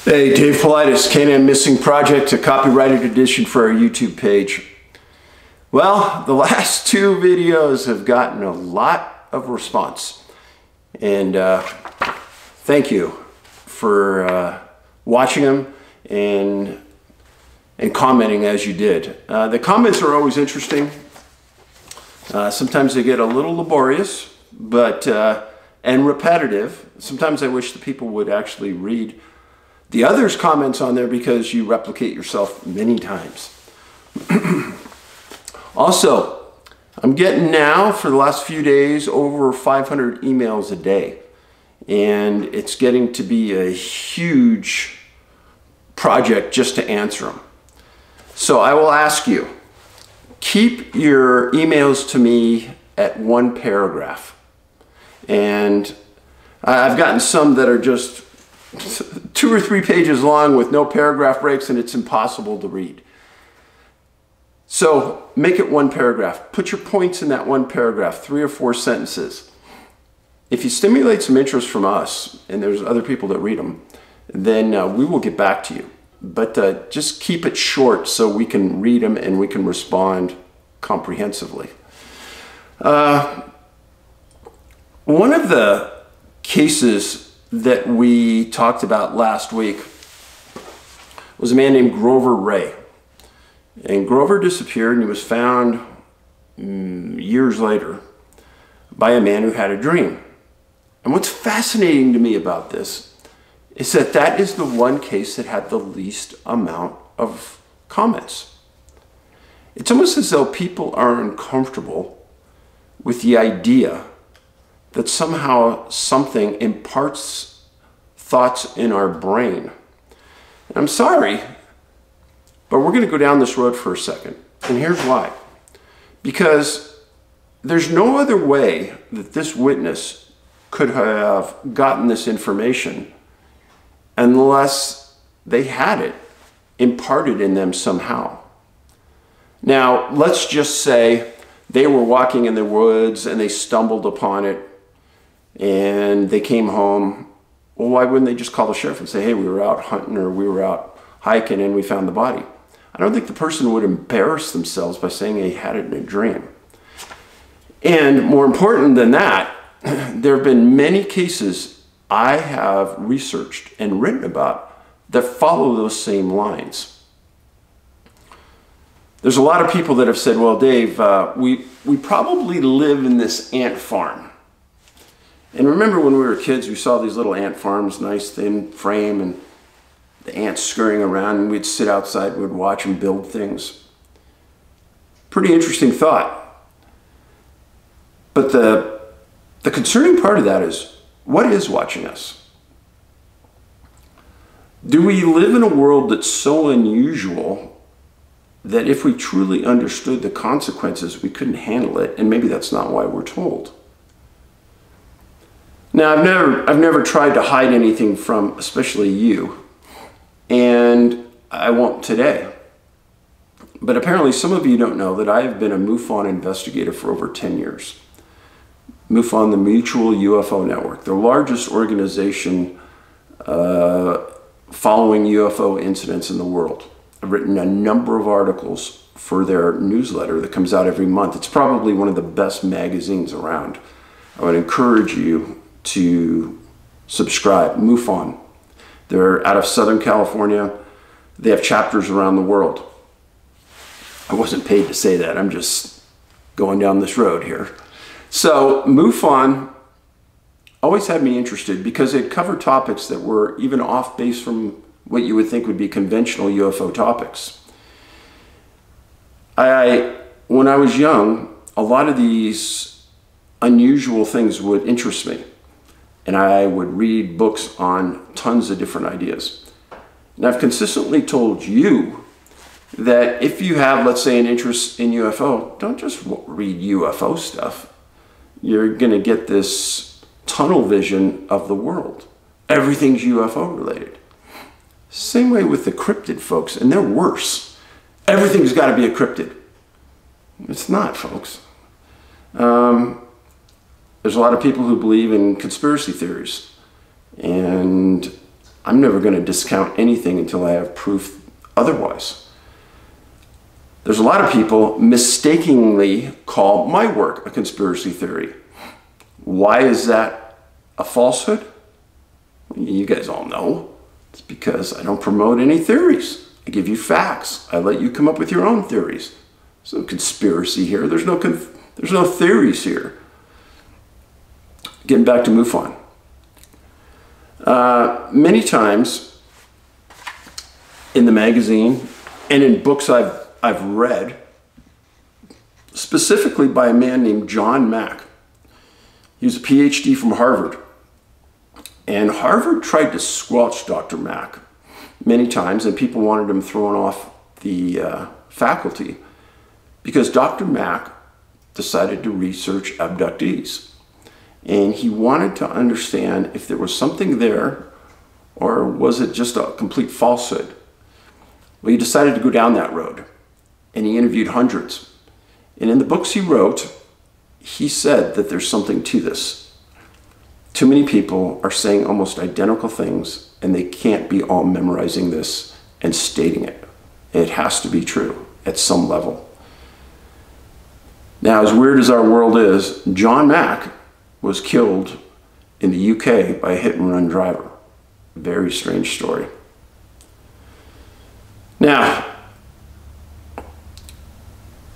Hey, Davidpaulides, Canaan Missing Project, a copyrighted edition for our YouTube page. Well, the last two videos have gotten a lot of response. And thank you for watching them and commenting as you did. The comments are always interesting. Sometimes they get a little laborious, but and repetitive. Sometimes I wish the people would actually read the others' comments on there because you replicate yourself many times. Also, I'm getting now for the last few days over 500 emails a day, and it's getting to be a huge project just to answer them. So I will ask you, keep your emails to me at one paragraph. And I've gotten some that are just 2 or 3 pages long with no paragraph breaks, and it's impossible to read. So make it one paragraph. Put your points in that one paragraph, 3 or 4 sentences. If you stimulate some interest from us, and there's other people that read them, then we will get back to you. But just keep it short so we can read them and we can respond comprehensively. One of the cases that we talked about last week was a man named Grover Ray. And Grover disappeared, and he was found years later by a man who had a dream. And what's fascinating to me about this is that that is the one case that had the least amount of comments. It's almost as though people are uncomfortable with the idea that somehow something imparts thoughts in our brain. And I'm sorry, but we're going to go down this road for a second. And here's why. Because there's no other way that this witness could have gotten this information unless they had it imparted in them somehow. Now, let's just say they were walking in the woods and they stumbled upon it and they came home. Well, why wouldn't they just call the sheriff and say, hey, we were out hunting or we were out hiking and we found the body? I don't think the person would embarrass themselves by saying they had it in a dream. And more important than that, there have been many cases I have researched and written about that follow those same lines. There's a lot of people that have said, well, Dave, we probably live in this ant farm. And remember when we were kids, we saw these little ant farms, nice thin frame, and the ants scurrying around, and we'd sit outside and we'd watch them build things. Pretty interesting thought. But the concerning part of that is, what is watching us? Do we live in a world that's so unusual that if we truly understood the consequences, we couldn't handle it, and maybe that's not why we're told? Now, I've never tried to hide anything from especially you, and I won't today. But apparently some of you don't know that I have been a MUFON investigator for over 10 years. MUFON, the Mutual UFO Network, the largest organization following UFO incidents in the world. I've written a number of articles for their newsletter that comes out every month. It's probably one of the best magazines around. I would encourage you to subscribe. MUFON. They're out of Southern California. They have chapters around the world. I wasn't paid to say that. I'm just going down this road here. So MUFON always had me interested because it covered topics that were even off base from what you would think would be conventional UFO topics. When I was young, a lot of these unusual things would interest me. And I would read books on tons of different ideas. And I've consistently told you that if you have, let's say, an interest in UFO, don't just read UFO stuff. You're going to get this tunnel vision of the world. Everything's UFO related. Same way with the cryptid folks, and they're worse. Everything's got to be a cryptid. It's not, folks. There's a lot of people who believe in conspiracy theories, and I'm never going to discount anything until I have proof otherwise. There's a lot of people mistakenly call my work a conspiracy theory. Why is that a falsehood? You guys all know. It's because I don't promote any theories. I give you facts. I let you come up with your own theories. There's no conspiracy here. There's no theories here. Getting back to MUFON. Many times in the magazine and in books I've read, specifically by a man named John Mack. He was a PhD from Harvard. And Harvard tried to squelch Dr. Mack many times, and people wanted him thrown off the faculty because Dr. Mack decided to research abductees. And he wanted to understand if there was something there or was it just a complete falsehood. Well, he decided to go down that road, and he interviewed hundreds. And in the books he wrote, he said that there's something to this. Too many people are saying almost identical things, and they can't be all memorizing this and stating it. It has to be true at some level. Now, as weird as our world is, John Mack was killed in the UK by a hit-and-run driver. Very strange story. Now,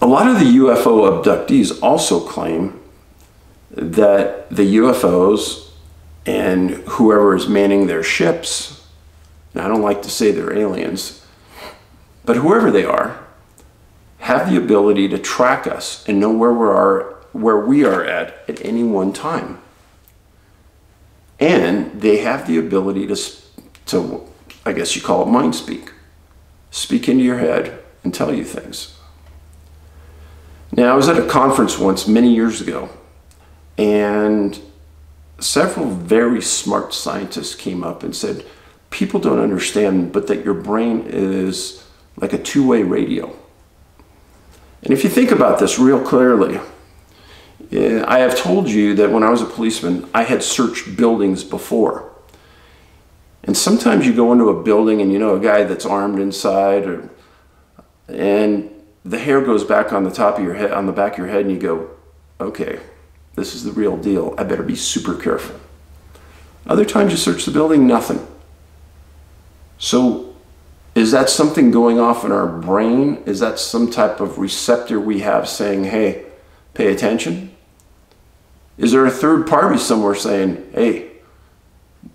a lot of the UFO abductees also claim that the UFOs and whoever is manning their ships, and I don't like to say they're aliens, but whoever they are, have the ability to track us and know where we are at any one time. And they have the ability to, I guess you call it mind speak into your head and tell you things. Now, I was at a conference once many years ago, and several very smart scientists came up and said, people don't understand, but that your brain is like a two-way radio. And if you think about this real clearly, I have told you that when I was a policeman, I had searched buildings before. And sometimes you go into a building and you know a guy that's armed inside, and the hair goes back on the top of your head, on the back of your head, and you go, okay, this is the real deal. I better be super careful. Other times you search the building, nothing. So is that something going off in our brain? Is that some type of receptor we have saying, hey, pay attention? Is there a third party somewhere saying, hey,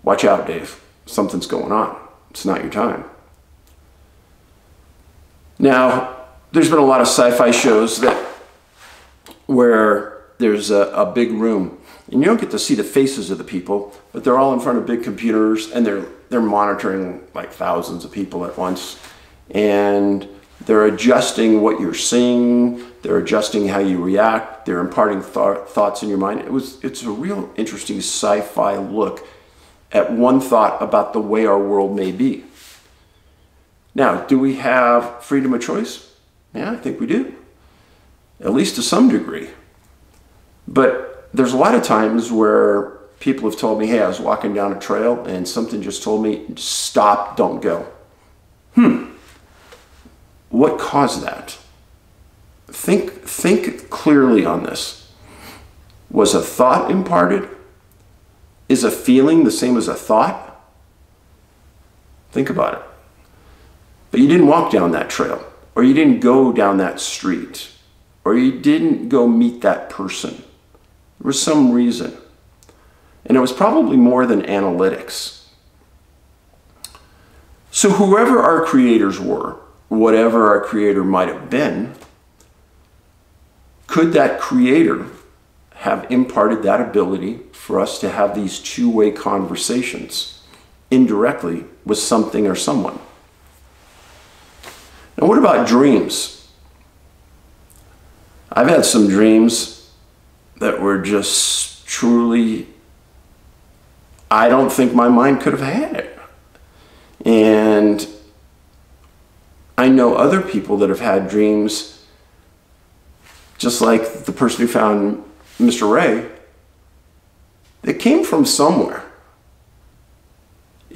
watch out, Dave, something's going on. It's not your time. Now, there's been a lot of sci-fi shows where there's a big room, and you don't get to see the faces of the people, but they're all in front of big computers, and they're monitoring like thousands of people at once, and they're adjusting what you're seeing, they're adjusting how you react, they're imparting thoughts in your mind. It's a real interesting sci-fi look at one thought about the way our world may be. Now, do we have freedom of choice? Yeah, I think we do, at least to some degree. But there's a lot of times where people have told me, hey, I was walking down a trail and something just told me, stop, don't go. What caused that? Think clearly on this. Was a thought imparted? Is a feeling the same as a thought? Think about it. But you didn't walk down that trail, or you didn't go down that street, or you didn't go meet that person. There was some reason. And it was probably more than analytics. So whoever our creators were, whatever our creator might have been, could that creator have imparted that ability for us to have these two-way conversations indirectly with something or someone? Now, what about dreams? I've had some dreams that were just truly, I don't think my mind could have had it. And I know other people that have had dreams, just like the person who found Mr. Ray, that came from somewhere.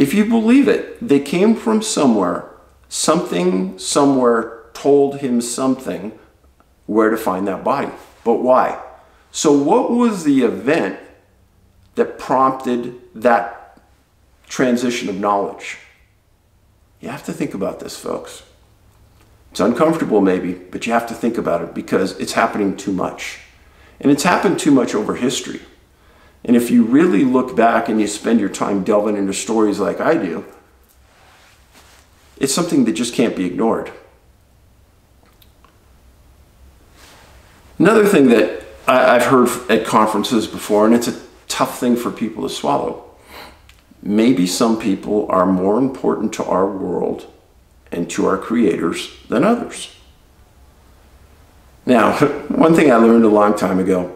If you believe it, they came from somewhere. Something somewhere told him something where to find that body. But why? So what was the event that prompted that transition of knowledge? You have to think about this, folks. It's uncomfortable maybe, but you have to think about it because it's happening too much. And it's happened too much over history. And if you really look back and you spend your time delving into stories like I do, it's something that just can't be ignored. Another thing that I've heard at conferences before, and it's a tough thing for people to swallow, maybe some people are more important to our world and to our creators than others. Now, one thing I learned a long time ago,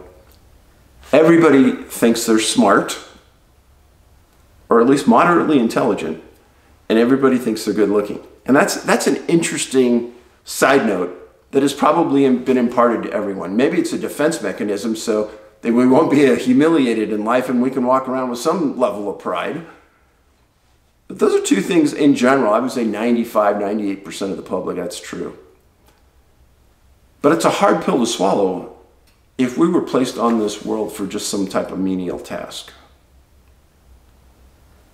everybody thinks they're smart, or at least moderately intelligent, and everybody thinks they're good looking. And that's an interesting side note that has probably been imparted to everyone. Maybe it's a defense mechanism so that we won't be humiliated in life and we can walk around with some level of pride. But those are two things in general. I would say 95, 98% of the public, that's true. But it's a hard pill to swallow if we were placed on this world for just some type of menial task.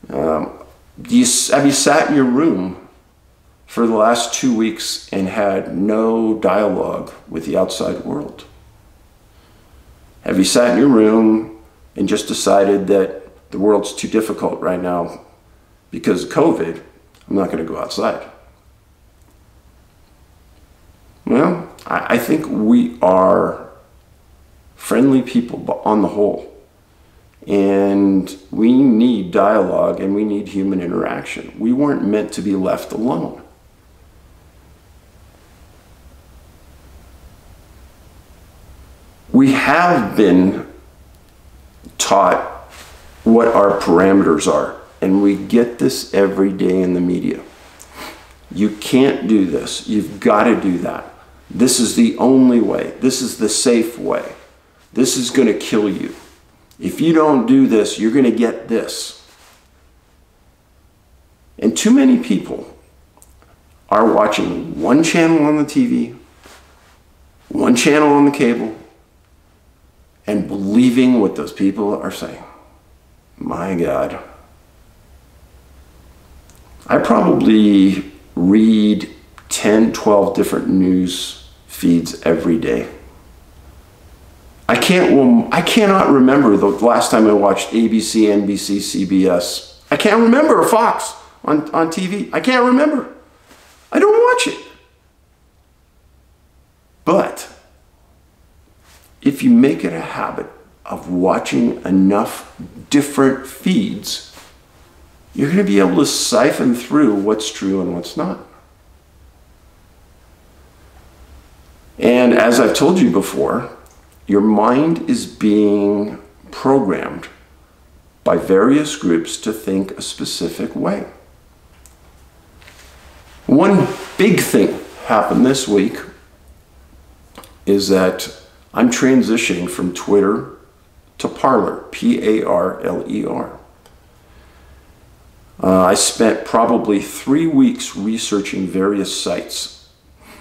Have you sat in your room for the last 2 weeks and had no dialogue with the outside world? Have you sat in your room and just decided that the world's too difficult right now because of COVID, I'm not going to go outside? Well, I think we are friendly people on the whole. And we need dialogue and we need human interaction. We weren't meant to be left alone. We have been taught what our parameters are, and we get this every day in the media. You can't do this. You've got to do that. This is the only way. This is the safe way. This is going to kill you. If you don't do this, you're going to get this. And too many people are watching one channel on the TV, one channel on the cable, and believing what those people are saying. My God. I probably read 10, 12 different news feeds every day. I cannot remember the last time I watched ABC, NBC, CBS. I can't remember a Fox on TV. I can't remember. I don't watch it. But if you make it a habit of watching enough different feeds, you're going to be able to siphon through what's true and what's not. And as I've told you before, your mind is being programmed by various groups to think a specific way. One big thing happened this week is that I'm transitioning from Twitter to Parler, P-A-R-L-E-R. I spent probably 3 weeks researching various sites,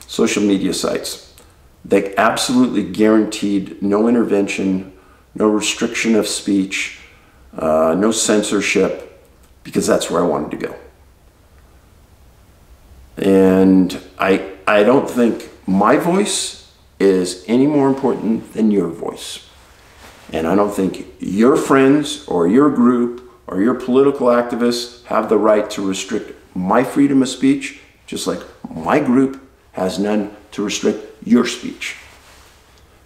social media sites. They absolutely guaranteed no intervention, no restriction of speech, no censorship, because that's where I wanted to go. And I don't think my voice is any more important than your voice. And I don't think your friends or your group or your political activists have the right to restrict my freedom of speech, just like my group has none to restrict your speech.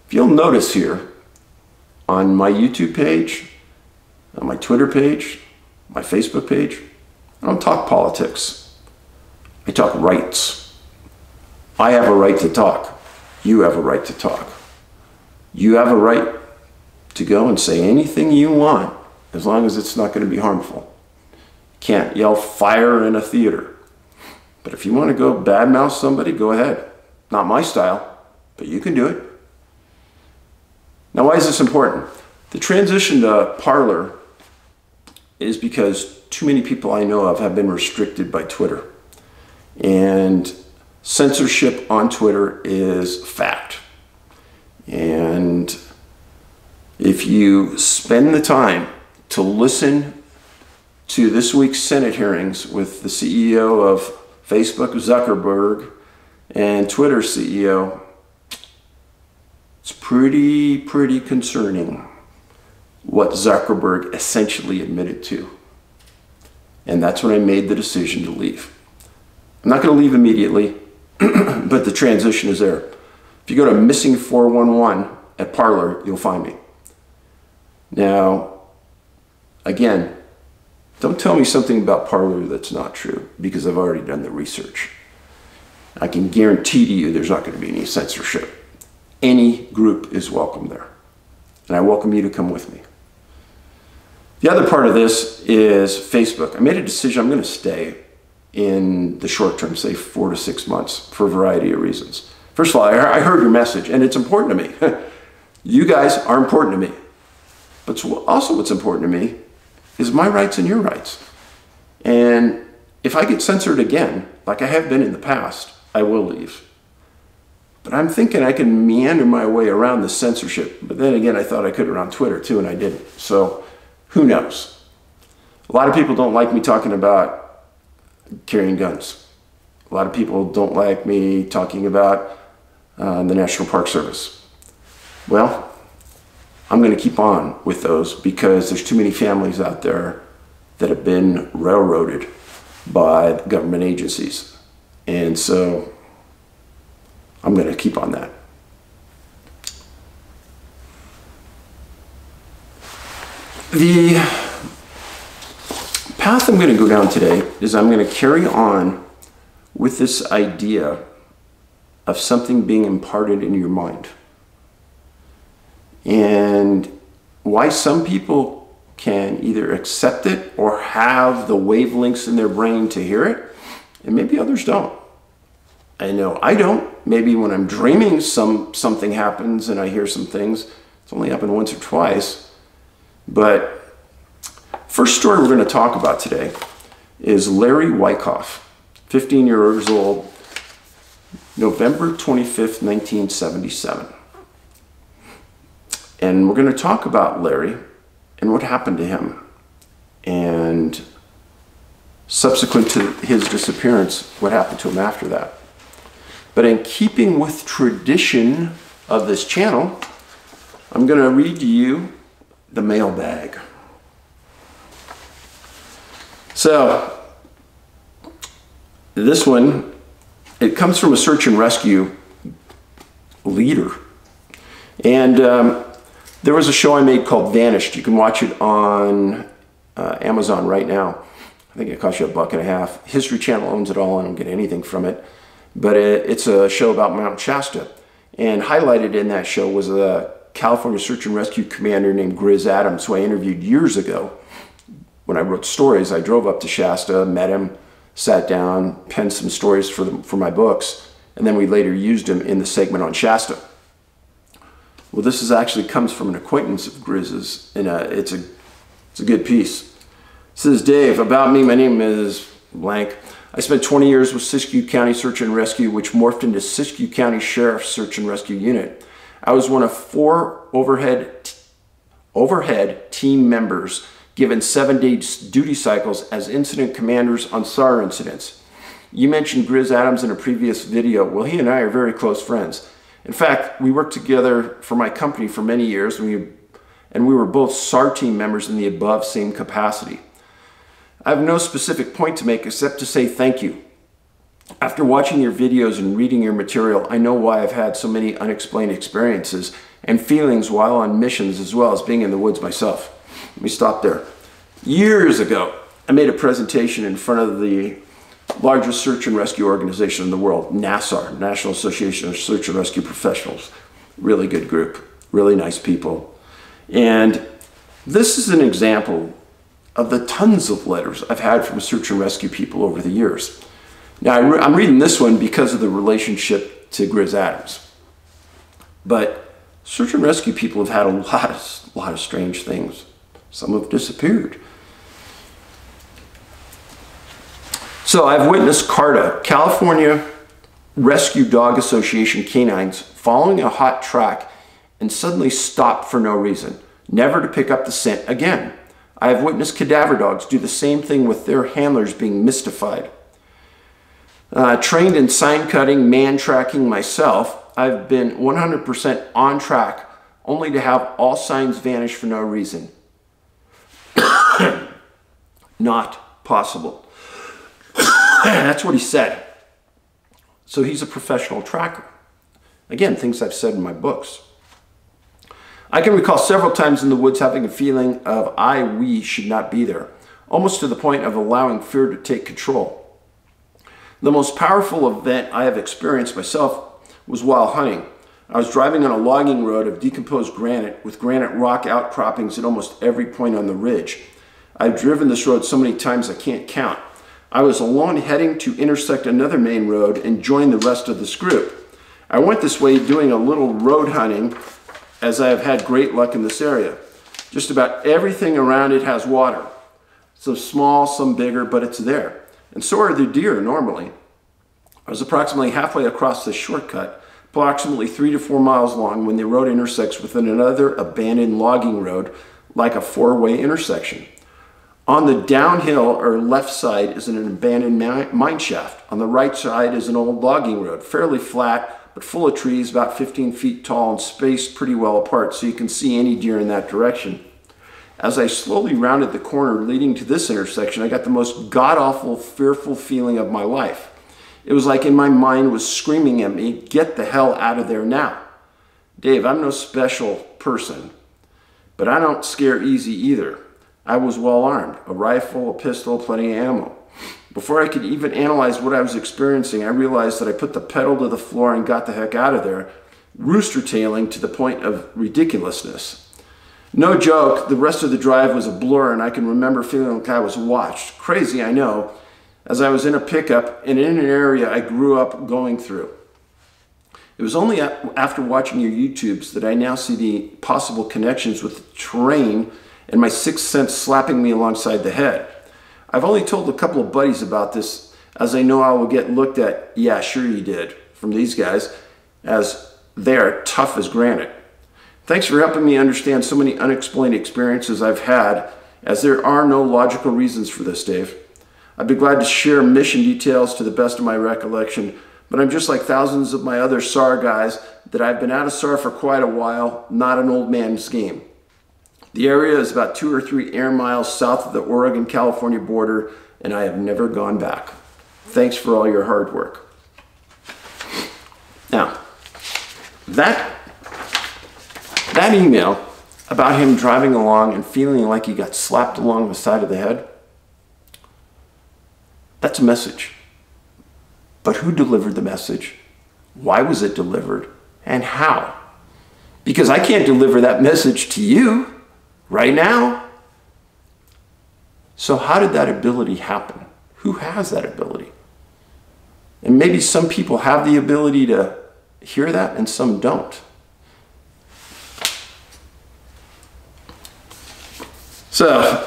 If you'll notice here, on my YouTube page, on my Twitter page, my Facebook page, I don't talk politics. I talk rights. I have a right to talk. You have a right to talk. You have a right to go and say anything you want, as long as it's not going to be harmful. Can't yell fire in a theater. But if you want to go badmouth somebody, go ahead. Not my style, but you can do it. Now, why is this important? The transition to Parler is because too many people I know of have been restricted by Twitter. And censorship on Twitter is fact. And if you spend the time to listen to this week's Senate hearings with the CEO of Facebook, Zuckerberg, and Twitter CEO, it's pretty concerning what Zuckerberg essentially admitted to. And that's when I made the decision to leave. I'm not going to leave immediately, but the transition is there. If you go to missing 411 at Parler, you'll find me. Now, again, don't tell me something about Parler that's not true, because I've already done the research. I can guarantee to you there's not going to be any censorship. Any group is welcome there. And I welcome you to come with me. The other part of this is Facebook. I made a decision I'm going to stay in the short term, say 4 to 6 months, for a variety of reasons. First of all, I heard your message, and it's important to me. You guys are important to me. But also what's important to me is my rights and your rights. And if I get censored again, like I have been in the past, I will leave. But I'm thinking I can meander my way around the censorship. But then again, I thought I could around Twitter too, and I didn't. So who knows? A lot of people don't like me talking about carrying guns. A lot of people don't like me talking about the National Park Service. Well, I'm going to keep on with those because there's too many families out there that have been railroaded by government agencies. And so I'm going to keep on that. The path I'm going to go down today is I'm going to carry on with this idea of something being imparted in your mind. And why some people can either accept it or have the wavelengths in their brain to hear it, and maybe others don't. I know I don't. Maybe when I'm dreaming something happens and I hear some things. It's only happened once or twice. But first story we're going to talk about today is Larry Wyckoff, 15 years old, November 25th, 1977. And we're going to talk about Larry and what happened to him. And subsequent to his disappearance, what happened to him after that. But in keeping with tradition of this channel, I'm going to read to you the mailbag. So, this one, it comes from a search and rescue leader. And there was a show I made called Vanished. You can watch it on Amazon right now. I think it costs you $1.50. History Channel owns it all. I don't get anything from it. But it's a show about Mount Shasta. And highlighted in that show was a California Search and Rescue commander named Grizz Adams, who I interviewed years ago. When I wrote stories, I drove up to Shasta, met him, sat down, penned some stories for my books, and then we later used him in the segment on Shasta. Well, this is actually comes from an acquaintance of Grizz's, and it's a good piece. It says, Dave, about me, my name is blank. I spent 20 years with Siskiyou County Search and Rescue, which morphed into Siskiyou County Sheriff's Search and Rescue Unit. I was one of 4 overhead team members given 7-day duty cycles as incident commanders on SAR incidents. You mentioned Grizz Adams in a previous video. Well, he and I are very close friends. In fact, we worked together for my company for many years, and we were both SAR team members in the above same capacity. I have no specific point to make except to say thank you. After watching your videos and reading your material, I know why I've had so many unexplained experiences and feelings while on missions, as well as being in the woods myself. Let me stop there. Years ago, I made a presentation in front of the largest search and rescue organization in the world, NASAR, National Association of Search and Rescue Professionals. Really good group, really nice people. And this is an example of the tons of letters I've had from search and rescue people over the years. Now, I'm reading this one because of the relationship to Grizz Adams. But search and rescue people have had a lot of strange things. Some have disappeared. So I've witnessed CARTA, California Rescue Dog Association canines, following a hot track and suddenly stopped for no reason, never to pick up the scent again. I have witnessed cadaver dogs do the same thing with their handlers being mystified. Trained in sign cutting, man tracking myself, I've been 100% on track, only to have all signs vanish for no reason. Not possible. That's what he said. So he's a professional tracker. Again, things I've said in my books. I can recall several times in the woods having a feeling of we should not be there, almost to the point of allowing fear to take control. The most powerful event I have experienced myself was while hunting. I was driving on a logging road of decomposed granite with granite rock outcroppings at almost every point on the ridge. I've driven this road so many times I can't count. I was alone heading to intersect another main road and join the rest of this group. I went this way doing a little road hunting, as I have had great luck in this area. Just about everything around it has water. Some small, some bigger, but it's there. And so are the deer normally. I was approximately halfway across this shortcut, approximately 3 to 4 miles long, when the road intersects with another abandoned logging road, like a four-way intersection. On the downhill or left side is an abandoned mine shaft. On the right side is an old logging road, fairly flat, but full of trees, about 15 feet tall and spaced pretty well apart, so you can see any deer in that direction. As I slowly rounded the corner leading to this intersection, I got the most god-awful, fearful feeling of my life. It was like my mind was screaming at me, "Get the hell out of there now." Dave, I'm no special person, but I don't scare easy either. I was well armed, a rifle, a pistol, plenty of ammo. Before I could even analyze what I was experiencing, I realized that I put the pedal to the floor and got the heck out of there, rooster-tailing to the point of ridiculousness. No joke, the rest of the drive was a blur, and I can remember feeling like I was watched. Crazy, I know, as I was in a pickup and in an area I grew up going through. It was only after watching your YouTubes that I now see the possible connections with the terrain and my sixth sense slapping me alongside the head. I've only told a couple of buddies about this, as I know I will get looked at, "Yeah, sure you did," from these guys, as they are tough as granite. Thanks for helping me understand so many unexplained experiences I've had, as there are no logical reasons for this, Dave. I'd be glad to share mission details to the best of my recollection, but I'm just like thousands of my other SAR guys that I've been out of SAR for quite a while, not an old man's game. The area is about 2 or 3 air miles south of the Oregon-California border, and I have never gone back. Thanks for all your hard work. Now, that email about him driving along and feeling like he got slapped along the side of the head, that's a message. But who delivered the message? Why was it delivered? And how? Because I can't deliver that message to you right now. So how did that ability happen? Who has that ability? And maybe some people have the ability to hear that and some don't. So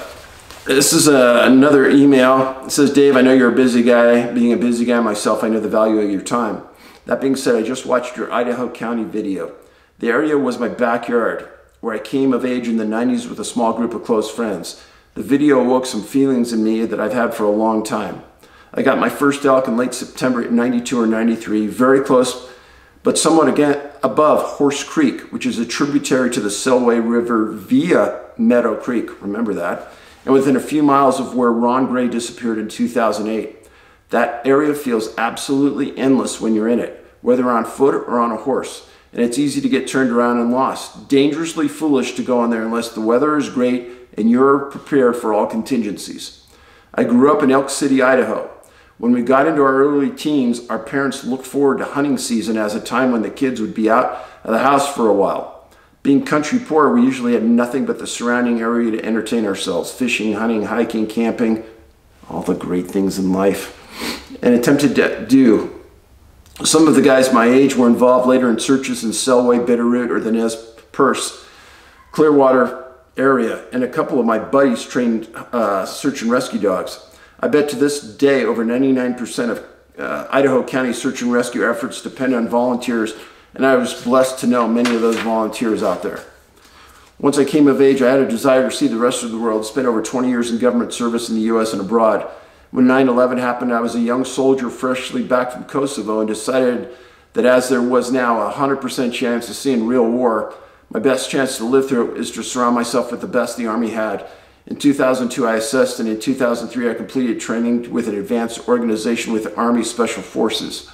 this is another email. It says, "Dave, I know you're a busy guy. Being a busy guy myself, I know the value of your time. That being said, I just watched your Idaho County video. The area was my backyard, where I came of age in the 90s with a small group of close friends. The video awoke some feelings in me that I've had for a long time. I got my first elk in late September 92 or 93, very close, but somewhat again above Horse Creek, which is a tributary to the Selway River via Meadow Creek, remember that, and within a few miles of where Ron Gray disappeared in 2008. That area feels absolutely endless when you're in it, whether on foot or on a horse. And it's easy to get turned around and lost. Dangerously foolish to go in there unless the weather is great and you're prepared for all contingencies. I grew up in Elk City, Idaho. When we got into our early teens, our parents looked forward to hunting season as a time when the kids would be out of the house for a while. Being country poor, we usually had nothing but the surrounding area to entertain ourselves. Fishing, hunting, hiking, camping, all the great things in life. And attempted to do. Some of the guys my age were involved later in searches in Selway, Bitterroot, or the Nez Perce, Clearwater area, and a couple of my buddies trained search and rescue dogs. I bet to this day over 99% of Idaho County search and rescue efforts depend on volunteers, and I was blessed to know many of those volunteers out there. Once I came of age, I had a desire to see the rest of the world. Spent over 20 years in government service in the U.S. and abroad. When 9/11 happened, I was a young soldier freshly back from Kosovo and decided that as there was now a 100% chance of seeing real war, my best chance to live through it is to surround myself with the best the Army had. In 2002, I assessed, and in 2003, I completed training with an advanced organization with the Army Special Forces.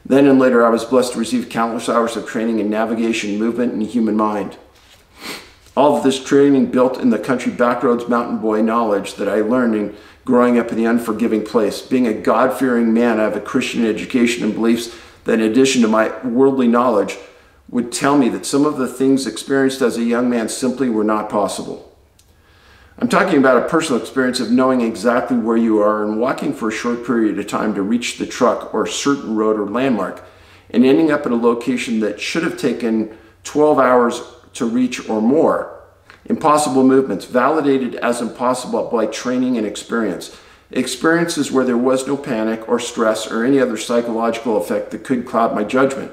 Then and later, I was blessed to receive countless hours of training in navigation, movement, and human mind. All of this training built in the country backroads mountain boy knowledge that I learned in growing up in the unforgiving place. Being a God-fearing man, I have a Christian education and beliefs that in addition to my worldly knowledge would tell me that some of the things experienced as a young man simply were not possible. I'm talking about a personal experience of knowing exactly where you are and walking for a short period of time to reach the truck or a certain road or landmark and ending up at a location that should have taken 12 hours to reach or more. Impossible movements, validated as impossible by training and experience. Experiences where there was no panic or stress or any other psychological effect that could cloud my judgment.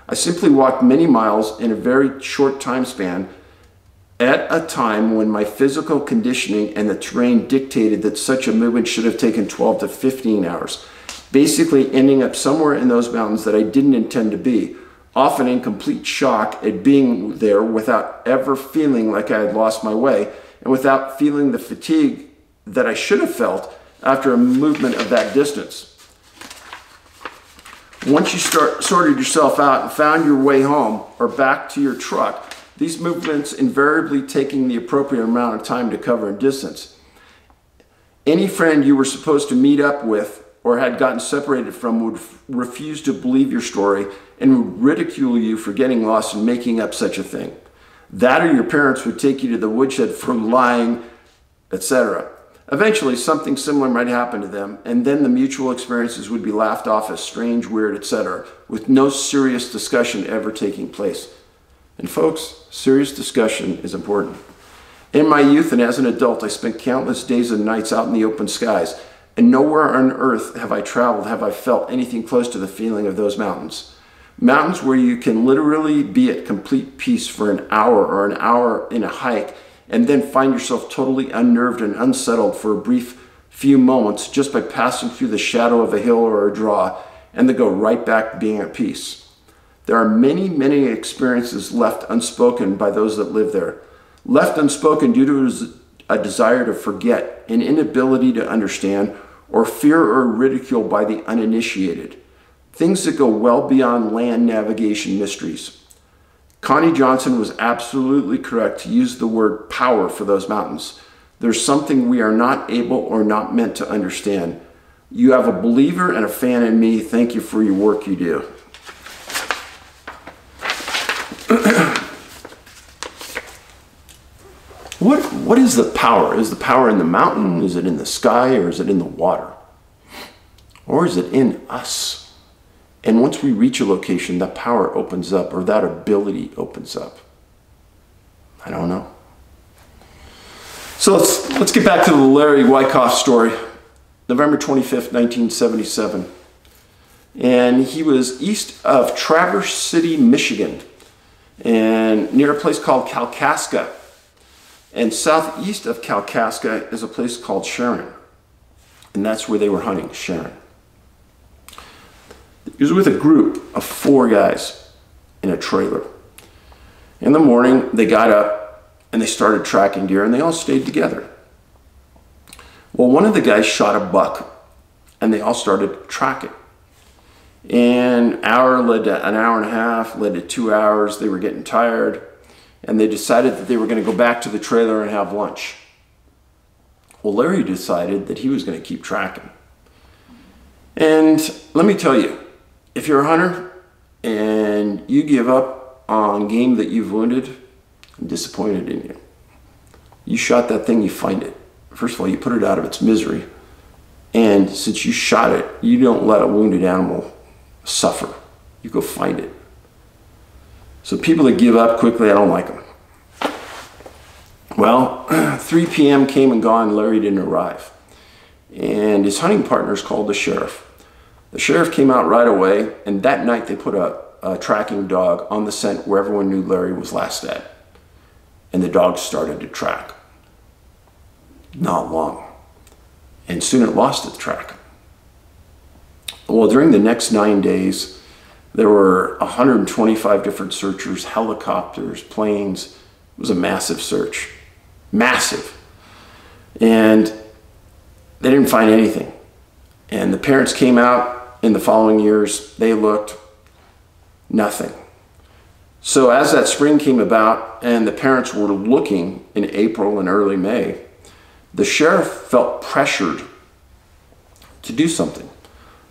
I simply walked many miles in a very short time span at a time when my physical conditioning and the terrain dictated that such a movement should have taken 12 to 15 hours. Basically ending up somewhere in those mountains that I didn't intend to be, often in complete shock at being there without ever feeling like I had lost my way and without feeling the fatigue that I should have felt after a movement of that distance. Once you sorted yourself out and found your way home or back to your truck, these movements invariably taking the appropriate amount of time to cover and distance. Any friend you were supposed to meet up with or had gotten separated from would refuse to believe your story and would ridicule you for getting lost and making up such a thing. That or your parents would take you to the woodshed for lying, etc. Eventually, something similar might happen to them, and then the mutual experiences would be laughed off as strange, weird, etc., with no serious discussion ever taking place. And folks, serious discussion is important. In my youth and as an adult, I spent countless days and nights out in the open skies, and nowhere on earth have I traveled, have I felt anything close to the feeling of those mountains. Mountains where you can literally be at complete peace for an hour or an hour in a hike, and then find yourself totally unnerved and unsettled for a brief few moments just by passing through the shadow of a hill or a draw, and then go right back being at peace. There are many, many experiences left unspoken by those that live there. Left unspoken due to a desire to forget, an inability to understand, or fear or ridicule by the uninitiated. Things that go well beyond land navigation mysteries. Connie Johnson was absolutely correct to use the word power for those mountains. There's something we are not able or not meant to understand. You have a believer and a fan in me. Thank you for your work you do. What is the power? Is the power in the mountain? Is it in the sky? Or is it in the water? Or is it in us? And once we reach a location, that power opens up, or that ability opens up. I don't know. So let's get back to the Larry Wyckoff story. November 25th, 1977. And he was east of Traverse City, Michigan, and near a place called Kalkaska. And southeast of Kalkaska is a place called Sharon. And that's where they were hunting, Sharon. He was with a group of 4 guys in a trailer. In the morning, they got up and they started tracking deer, and they all stayed together. Well, one of the guys shot a buck, and they all started tracking. And an hour led to an hour and a half, led to 2 hours. They were getting tired, and they decided that they were going to go back to the trailer and have lunch. Well, Larry decided that he was going to keep tracking. And let me tell you, if you're a hunter and you give up on game that you've wounded, I'm disappointed in you. You shot that thing, you find it. First of all, you put it out of its misery. And since you shot it, you don't let a wounded animal suffer. You go find it. So people that give up quickly, I don't like them. Well, 3 p.m. came and gone, Larry didn't arrive. and his hunting partners called the sheriff. The sheriff came out right away, and that night they put a tracking dog on the scent where everyone knew Larry was last at. And the dog started to track. Not long. And soon it lost its track. Well, during the next 9 days, there were 125 different searchers, helicopters, planes. It was a massive search. Massive. And they didn't find anything. And the parents came out in the following years. They looked. Nothing. So as that spring came about and the parents were looking in April and early May, the sheriff felt pressured to do something.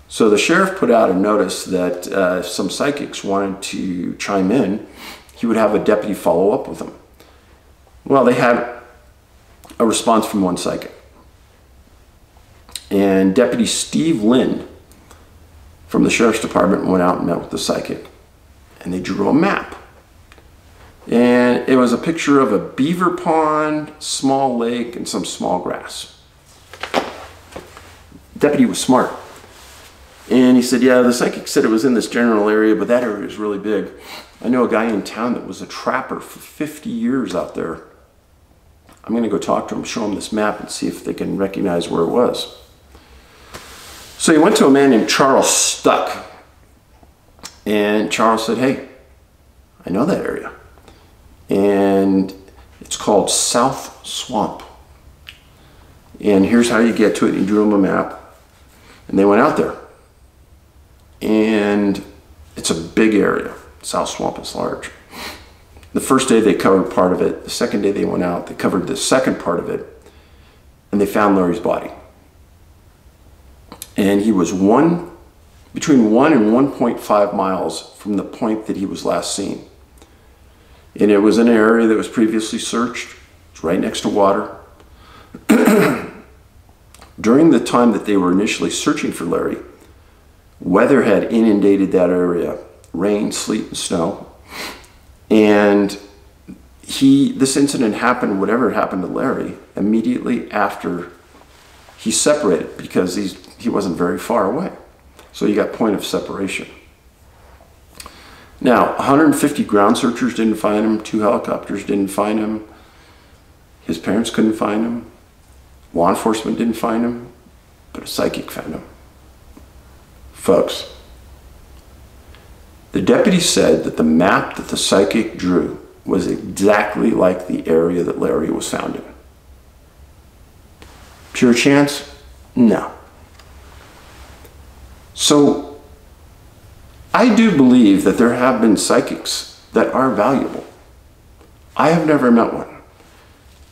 So the sheriff put out a notice that if some psychics wanted to chime in, he would have a deputy follow up with them. Well, they had a response from one psychic. And Deputy Steve Lynn from the sheriff's department went out and met with the psychic. And they drew a map. And it was a picture of a beaver pond, small lake, and some small grass. The deputy was smart. And he said, yeah, the psychic said it was in this general area, but that area is really big. I know a guy in town that was a trapper for 50 years out there. I'm going to go talk to him, show him this map, and see if they can recognize where it was. So he went to a man named Charles Stuck. And Charles said, hey, I know that area. And it's called South Swamp. And here's how you get to it. He drew them a map. And they went out there. And it's a big area. South Swamp is large. The first day they covered part of it. The second day they went out, they covered the second part of it. And they found Larry's body. And he was between 1 and 1.5 miles from the point that he was last seen. And it was in an area that was previously searched. It's right next to water. During the time that they were initially searching for Larry, weather had inundated that area. Rain, sleet, and snow. And this incident happened, whatever happened to Larry, immediately after he separated, because he wasn't very far away. So you got point of separation. Now, 150 ground searchers didn't find him. 2 helicopters didn't find him. His parents couldn't find him. Law enforcement didn't find him. But a psychic found him. Folks, the deputy said that the map that the psychic drew was exactly like the area that Larry was found in. Pure chance? No. So, I do believe that there have been psychics that are valuable. I have never met one.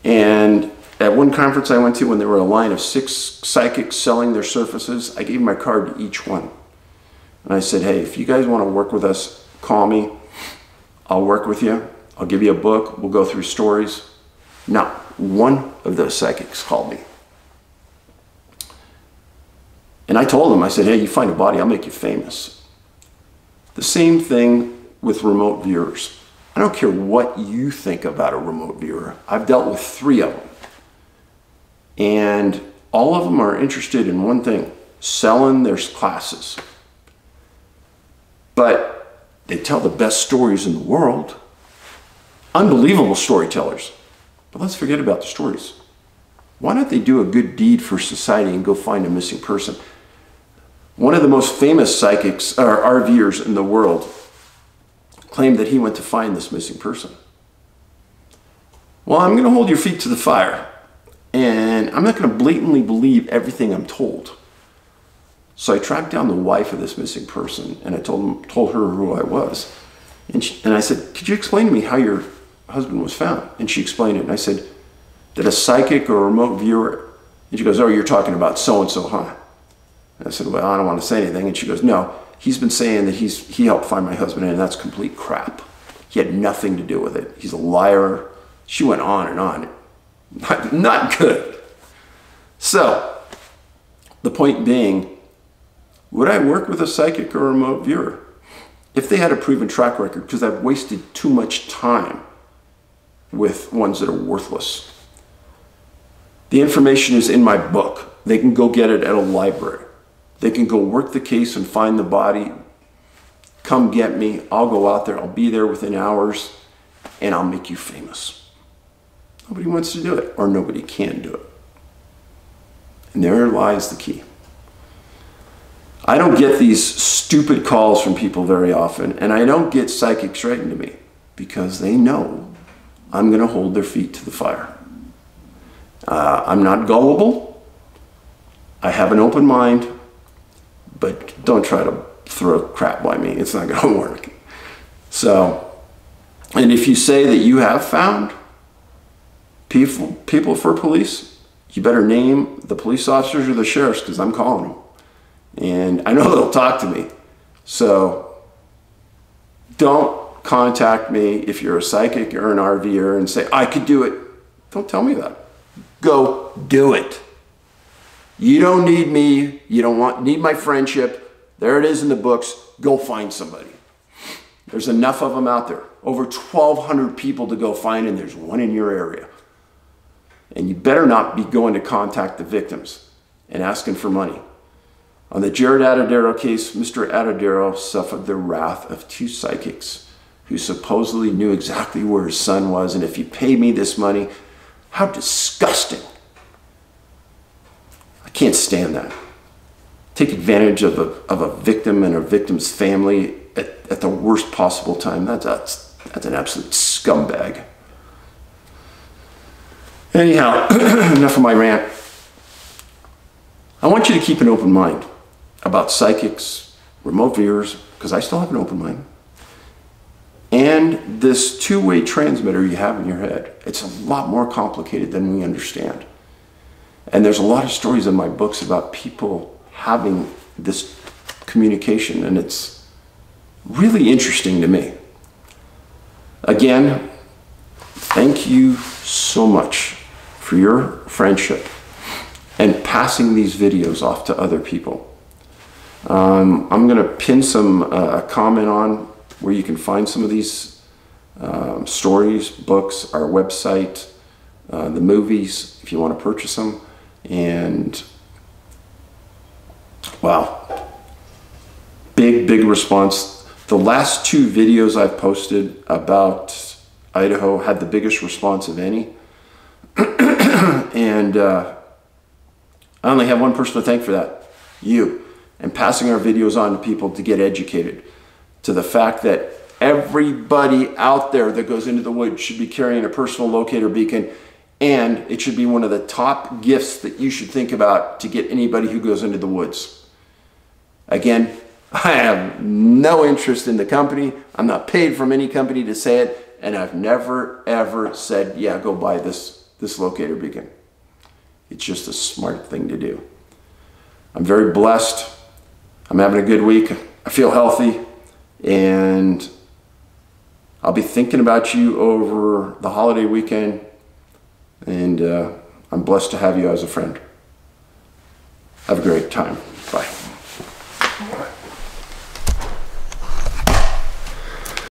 And at one conference I went to, when there were a line of 6 psychics selling their services, I gave my card to each one. And I said, hey, if you guys want to work with us, call me. I'll work with you. I'll give you a book. We'll go through stories. Not one of those psychics called me. And I told them, I said, hey, you find a body, I'll make you famous. The same thing with remote viewers. I don't care what you think about a remote viewer. I've dealt with 3 of them. And all of them are interested in one thing, selling their classes. But they tell the best stories in the world. Unbelievable storytellers. But let's forget about the stories. Why don't they do a good deed for society and go find a missing person? One of the most famous psychics, or RVers in the world, claimed that he went to find this missing person. Well, I'm going to hold your feet to the fire. And I'm not going to blatantly believe everything I'm told. So I tracked down the wife of this missing person, and I told her who I was. And I said, could you explain to me how your husband was found? And she explained it. And I said, did a psychic or a remote viewer? And she goes, oh, you're talking about so-and-so, huh? And I said, well, I don't want to say anything. And she goes, no, he's been saying that he helped find my husband, and that's complete crap. He had nothing to do with it. He's a liar. She went on and on. Not good. So, the point being, would I work with a psychic or a remote viewer if they had a proven track record? Because I've wasted too much time with ones that are worthless. The information is in my book. They can go get it at a library. They can go work the case and find the body. Come get me. I'll go out there. I'll be there within hours, and I'll make you famous. Nobody wants to do it, or nobody can do it. And there lies the key. I don't get these stupid calls from people very often, and I don't get psychics writing to me because they know I'm going to hold their feet to the fire. I'm not gullible. I have an open mind, but don't try to throw crap by me. It's not going to work. So, and if you say that you have found people for police, you better name the police officers or the sheriffs, because I'm calling them. And I know they'll talk to me. So don't contact me if you're a psychic or an RVer and say, I could do it. Don't tell me that. Go do it. You don't need me. You don't need my friendship. There it is in the books. Go find somebody. There's enough of them out there. Over 1,200 people to go find, and there's one in your area. And you better not be going to contact the victims and asking for money. On the Jared Adadero case, Mr. Adadero suffered the wrath of 2 psychics who supposedly knew exactly where his son was, and if you pay me this money, how disgusting. I can't stand that. Take advantage of a victim and a victim's family at the worst possible time. That's an absolute scumbag. Anyhow, enough of my rant. I want you to keep an open mind about psychics, remote viewers, because I still have an open mind, and this two-way transmitter you have in your head. It's a lot more complicated than we understand. And there's a lot of stories in my books about people having this communication, and it's really interesting to me. Again, thank you so much for your friendship and passing these videos off to other people. I'm going to pin a comment on where you can find some of these stories, books, our website, the movies, if you want to purchase them. And wow, big response. The last 2 videos I've posted about Idaho had the biggest response of any. And I only have one person to thank for that, you. And passing our videos on to people to get educated to the fact that everybody out there that goes into the woods should be carrying a personal locator beacon, and it should be one of the top gifts that you should think about to get anybody who goes into the woods. Again, I have no interest in the company. I'm not paid from any company to say it, and I've never ever said, yeah, go buy this locator beacon. It's just a smart thing to do. I'm very blessed. I'm having a good week. I feel healthy, and I'll be thinking about you over the holiday weekend, and I'm blessed to have you as a friend. Have a great time. Bye.